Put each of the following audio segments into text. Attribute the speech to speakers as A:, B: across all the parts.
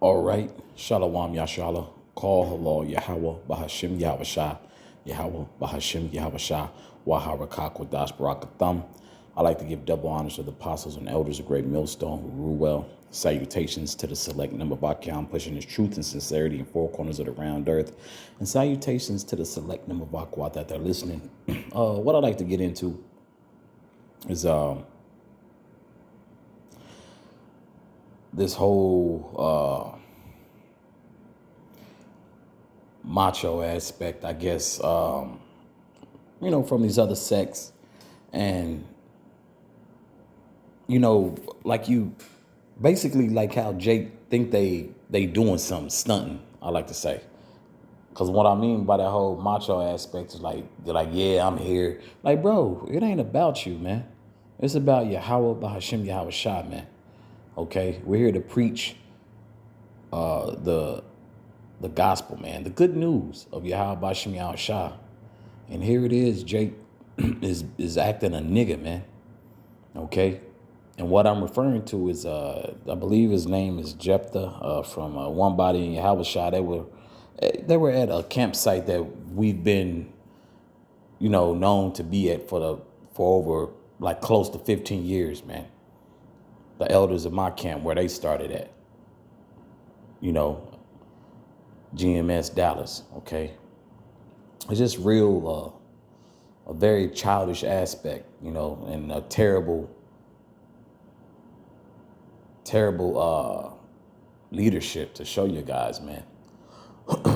A: All right. Shalom Yashala. Call halal Yahweh Bahashim Yahweh Yahweh Bahashim Yahweh Waharakak Wadash Barakatham. I like to give double honors to the apostles and elders of Great Millstone who rule well. Salutations to the select number of Akyam pushing his truth and sincerity in four corners of the round earth. And salutations to the select number of Akwat that they're listening. What I'd like to get into is this whole macho aspect, I guess, from these other sects. And, like you basically like how Jake think they doing something stunting, I like to say. Because what I mean by that whole macho aspect is like, they're like, yeah, I'm here. Like, bro, it ain't about you, man. It's about Yahweh Bahashim Yahweh Shah, man. Okay? We're here to preach the gospel, man. The good news of Yahweh Bahashim Yahweh Shah. And here it is, Jake is acting a nigga, man. Okay? And what I'm referring to is, I believe his name is Jephthah from One Body in Yahweh Shah. They were at a campsite that we've been, known to be at for over like close to 15 years, man. The elders of my camp where they started at, GMS Dallas. Okay, it's just real, a very childish aspect, and a terrible leadership to show you guys, man.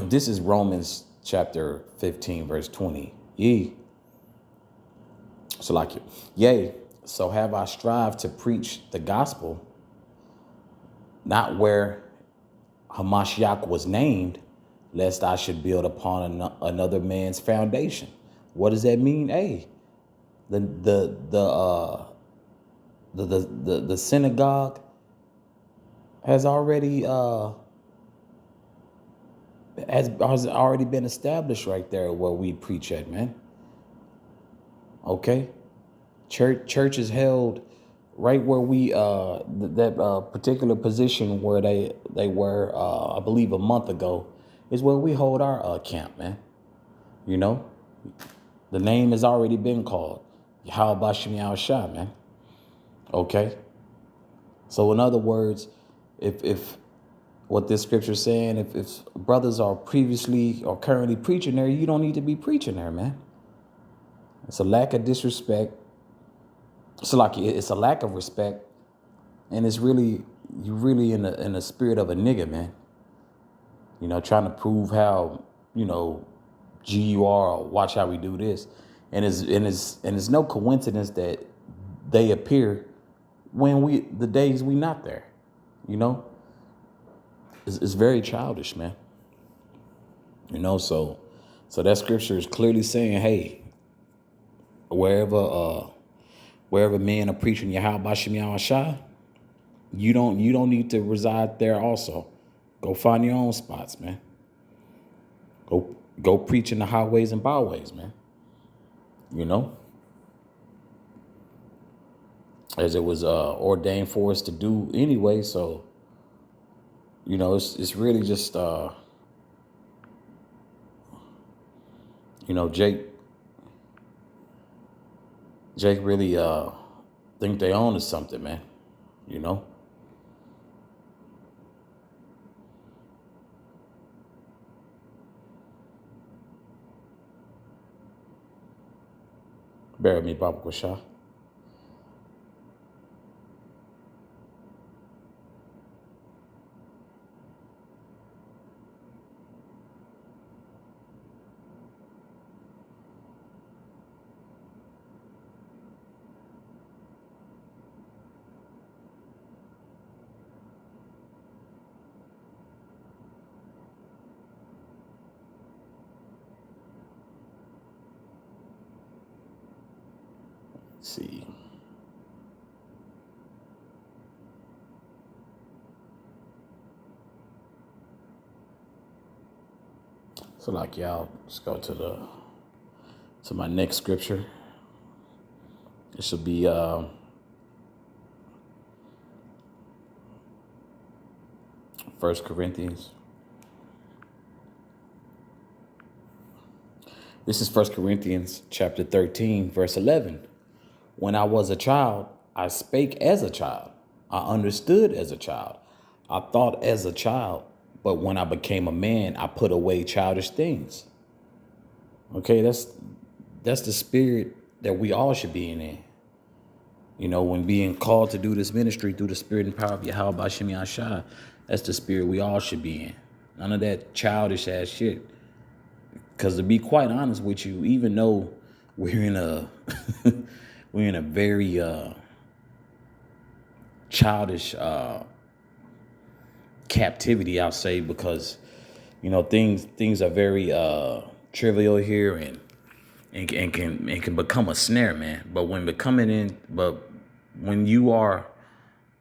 A: This is Romans chapter 15, verse 20. Yea, so have I strived to preach the gospel, not where Hamashiach was named, lest I should build upon another man's foundation. What does that mean? Hey, the synagogue has already has already been established right there where we preach at, man. Okay, church is held right where we that particular position where they were I believe a month ago is where we hold our camp, man. The name has already been called Yahweh Bashim Yahweh Shah, man. Okay, so in other words, if what this scripture is saying, if brothers are previously or currently preaching there, you don't need to be preaching there, man. It's a lack of disrespect. It's a lack of respect, and it's really you really in the spirit of a nigga, man. Trying to prove how G you are, or watch how we do this, and it's no coincidence that they appear when the days we not there. It's very childish, man. So that scripture is clearly saying, hey, wherever men are preaching Yahweh Bashim Yahweh Shah, you don't need to reside there also. Go find your own spots, man. Go preach in the highways and byways, man. As it was ordained for us to do anyway. So, it's really just Jake really think they own us something, man. Bear with me, Baba Kwasha. Let's see. So y'all, let's go to my next scripture. This will be First Corinthians. This is First Corinthians chapter 13, verse 11. When I was a child, I spake as a child. I understood as a child. I thought as a child. But when I became a man, I put away childish things. Okay, that's the spirit that we all should be in. You know, when being called to do this ministry through the spirit and power of Yahweh Bashem Yahshua, that's the spirit we all should be in. None of that childish ass shit. Because to be quite honest with you, even though we're in a we're in a very childish captivity, I'll say, because you know things are very trivial here and can become a snare, man. But when you are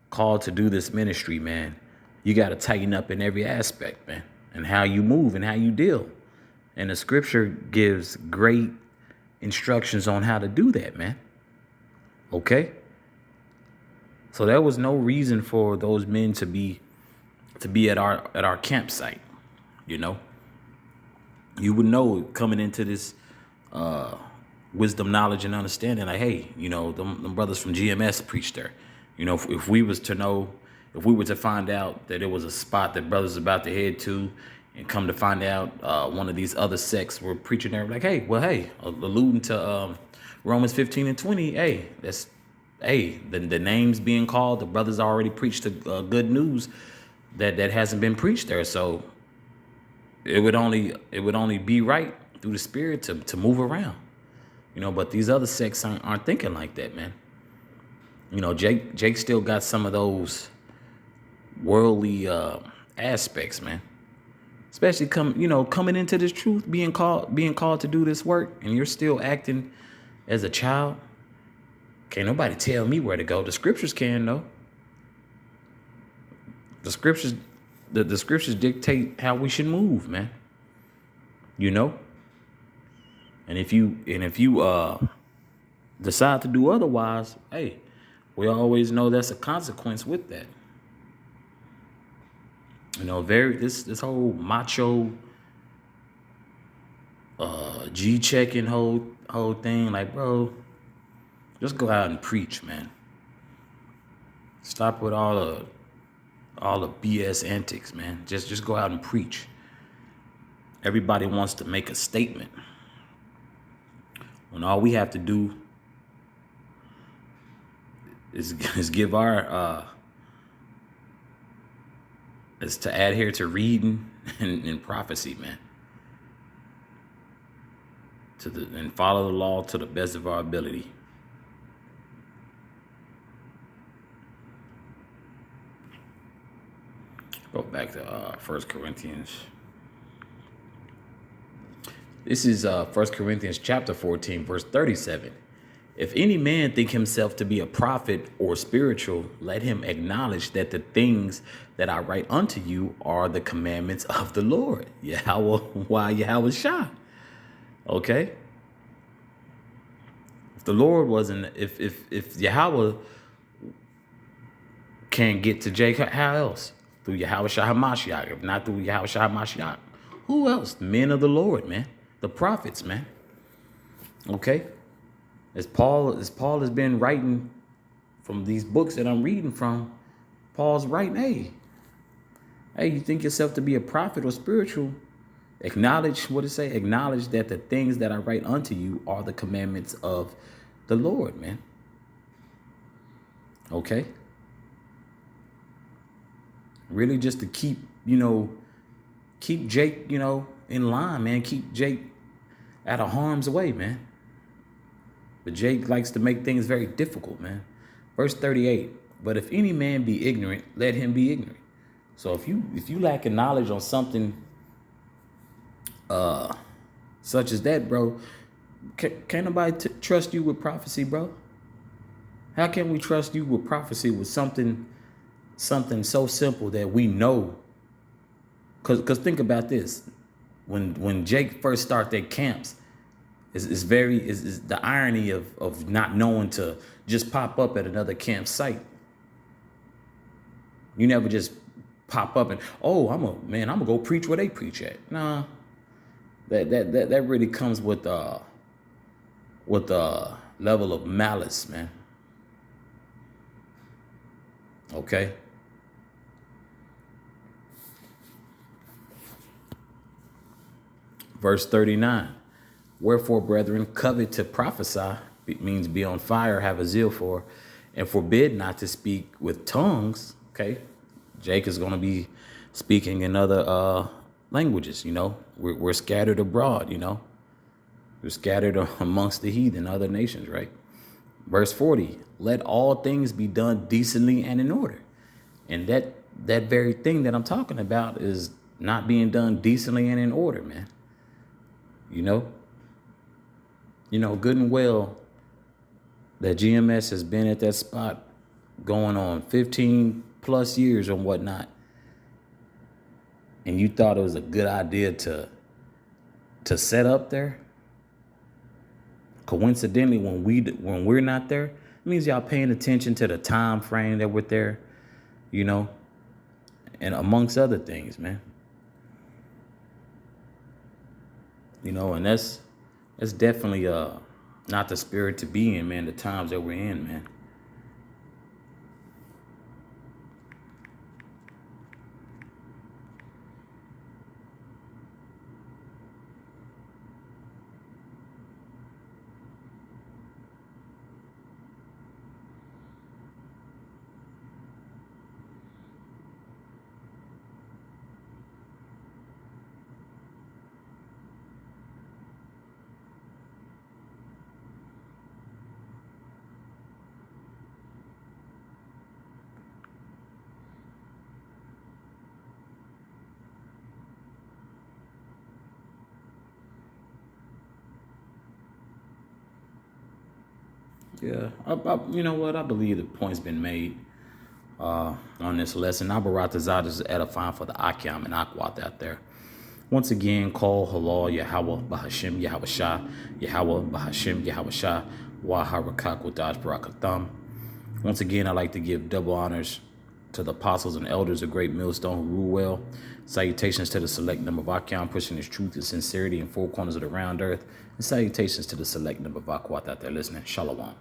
A: called to do this ministry, man, you got to tighten up in every aspect, man, and how you move and how you deal. And the scripture gives great instructions on how to do that, man. Okay? So there was no reason for those men to be at our campsite, you know. You would know coming into this wisdom, knowledge, and understanding, like, hey, you know, them brothers from GMS preached there. You know, if we were to find out that it was a spot that brothers about to head to, and come to find out one of these other sects were preaching there, like, hey, alluding to Romans 15 and 20, the names being called, the brothers already preached the good news that hasn't been preached there. So it would only be right through the spirit to move around, you know. But these other sects aren't thinking like that, man. You know, Jake still got some of those worldly aspects, man. Especially coming into this truth, being called to do this work, and you're still acting as a child. Can't nobody tell me where to go. The scriptures can, though. The scriptures dictate how we should move, man. You know? And if you decide to do otherwise, hey, we always know that's a consequence with that. You know, this whole macho G checking whole thing, like, bro, just go out and preach, man. Stop with all the BS antics, man. Just go out and preach. Everybody wants to make a statement when all we have to do is give our is to adhere to reading and prophecy, man. And follow the law to the best of our ability. Go back to 1 Corinthians. This is 1 Corinthians chapter 14, verse 37. If any man think himself to be a prophet or spiritual, let him acknowledge that the things that I write unto you are the commandments of the Lord. Yahweh Shah. Okay? If the Lord wasn't, if Yahweh can't get to Jacob, how else? Through Yahweh Shah HaMashiach. If not through Yahweh Shah HaMashiach, who else? Men of the Lord, man. The prophets, man. Okay? As Paul has been writing from these books that I'm reading from, Paul's writing, hey, you think yourself to be a prophet or spiritual? Acknowledge, what it say? Acknowledge that the things that I write unto you are the commandments of the Lord, man. Okay? Really just to keep Jake, in line, man. Keep Jake out of harm's way, man. But Jake likes to make things very difficult, man. Verse 38, but if any man be ignorant, let him be ignorant. So if you lack knowledge on something such as that, bro, can't nobody trust you with prophecy, bro? How can we trust you with prophecy with something so simple that we know? Because think about this. When Jake first started their camps, is the irony of not knowing to just pop up at another campsite. You never just pop up and, oh, I'm gonna go preach where they preach at. Nah, that really comes with a level of malice, man. Okay. Verse 39. Wherefore, brethren, covet to prophesy, it means be on fire, have a zeal for, and forbid not to speak with tongues. Okay. Jake is going to be speaking in other languages, you know. We're scattered abroad, you know. We're scattered amongst the heathen, other nations, right? Verse 40, let all things be done decently and in order. And that very thing that I'm talking about is not being done decently and in order, man. You know, good and well that GMS has been at that spot going on 15 plus years or whatnot. And you thought it was a good idea to set up there. Coincidentally, when we're not there, it means y'all paying attention to the time frame that we're there, you know, and amongst other things, man. You know, and that's definitely not the spirit to be in, man, the times that we're in, man. Yeah, you know what? I believe the point's been made on this lesson. Abaratazad is edifying for the Akyam and Akwat out there. Once again, call Halal Yahweh Bahashim Yahweh Shah, Yahweh Bahashim Yahweh Shah, Waharakak Wadaj Barakatham. Once again, I'd like to give double honors to the apostles and elders of Great Millstone who rule well. Salutations to the select number of Akyam pushing his truth and sincerity in four corners of the round earth. And salutations to the select number of Akwat out there listening. Shalom.